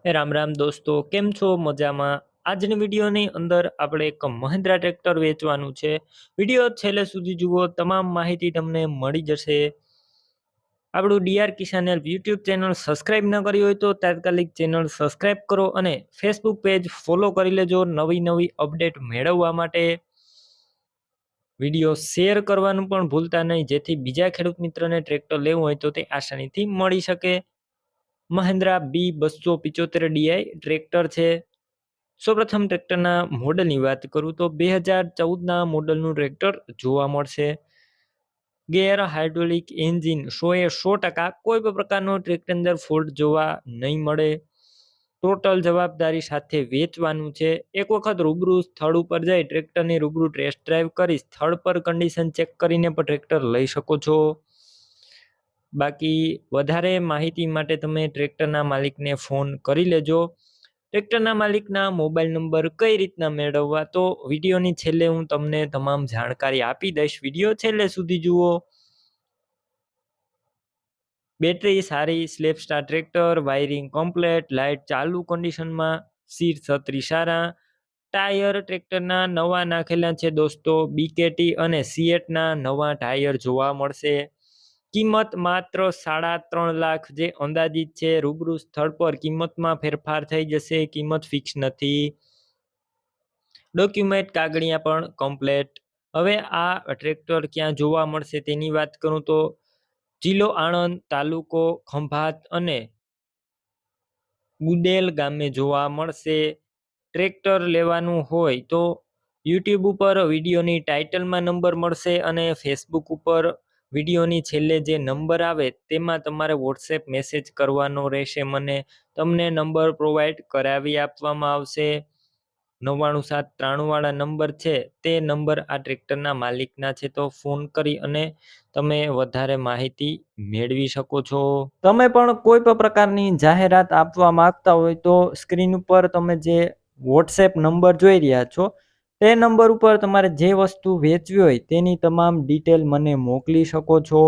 રામ રામ દોસ્તો, કેમ છો? મજામાં? આજની વિડીયોની અંદર આપણે એક મહિન્દ્રા ટ્રેક્ટર વેચવાનું છે. વિડીયો છેલ્લે સુધી જુઓ, તમામ માહિતી તમને મળી જશે. આપણું ડીઆર કિસાન યુટ્યુબ ચેનલ સબસ્ક્રાઇબ ન કરી હોય તો તાત્કાલિક ચેનલ સબસ્ક્રાઇબ કરો અને ફેસબુક પેજ ફોલો કરી લેજો નવી અપડેટ મેળવવા માટે. વિડીયો શેર કરવાનું પણ ભૂલતા નહીં, જેથી બીજા ખેડૂત મિત્રને ટ્રેક્ટર લેવું હોય તો તે આસાનીથી મળી શકે. મહિન્દ્રા B275 ટ્રેક્ટર છે. સૌપ્રથમ ટ્રેક્ટરના મોડલની વાત કરું તો 2014ના મોડલનું ટ્રેક્ટર જોવા મળશે. ગેર હાઇડ્રોલિક એન્જિન 100% કોઈ પણ પ્રકારનો ટ્રેક્ટર અંદર ફોલ્ટ જોવા નહીં મળે. ટોટલ જવાબદારી સાથે વેચવાનું છે. એક વખત રૂબરૂ સ્થળ ઉપર જઈ ટ્રેક્ટરની રૂબરૂ ટેસ્ટ ડ્રાઈવ કરી સ્થળ પર કન્ડિશન ચેક કરીને પણ ટ્રેક્ટર લઈ શકો છો. બાકી વધારે માહિતી માટે તમે ટ્રેક્ટરના માલિકને ફોન કરી લેજો. ટ્રેક્ટરના માલિકના મોબાઈલ નંબર કઈ રીતના મેળવવા, તો વિડીયોની છેલ્લે હું તમને તમામ જાણકારી આપી દઈશ. વિડીયો છેલ્લે સુધી જુઓ. બેટરી સારી, slap star tractor, wiring complete, light ચાલુ કન્ડિશનમાં, સીટ છત્રી સારા, ટાયર ટ્રેક્ટરના નવા નાખેલા છે દોસ્તો. બીકેટી અને સીએટના નવા ટાયર જોવા મળશે. કિંમત માત્ર 3.5 લાખ જે અંદાજિત છે. રૂબરૂ સ્થળ પર કિંમતમાં ફેરફાર થઈ જશે, કિંમત ફિક્સ નથી. ડોક્યુમેન્ટ કાગળિયા પણ કમ્પ્લેટ. હવે આ ટ્રેક્ટર ક્યાં જોવા મળશે તેની વાત કરું તો જિલ્લો આણંદ, તાલુકો ખંભાત અને ગુડેલ ગામે જોવા મળશે. ટ્રેક્ટર લેવાનું હોય તો યુટ્યુબ ઉપર વિડીયોની ટાઇટલમાં નંબર મળશે અને ફેસબુક ઉપર વિડીયોની છેલ્લે જે નંબર આવે તેમાં તમારે વોટ્સએપ મેસેજ કરવાનો રહેશે. મને તમને નંબર પ્રોવાઈડ કરાવી આપવામાં આવશે. 99793 વાળા નંબર છે તે નંબર આ ટ્રેક્ટરના માલિકના છે, તો ફોન કરી અને તમે વધારે માહિતી મેળવી શકો છો. તમે પણ કોઈ પણ પ્રકારની જાહેરાત આપવા માંગતા હોય તો સ્ક્રીન ઉપર તમે જે વોટ્સએપ નંબર જોઈ રહ્યા છો તે નંબર ઉપર તમારે જે વસ્તુ વેચવી હોય તેની તમામ ડિટેલ મને મોકલી શકો છો.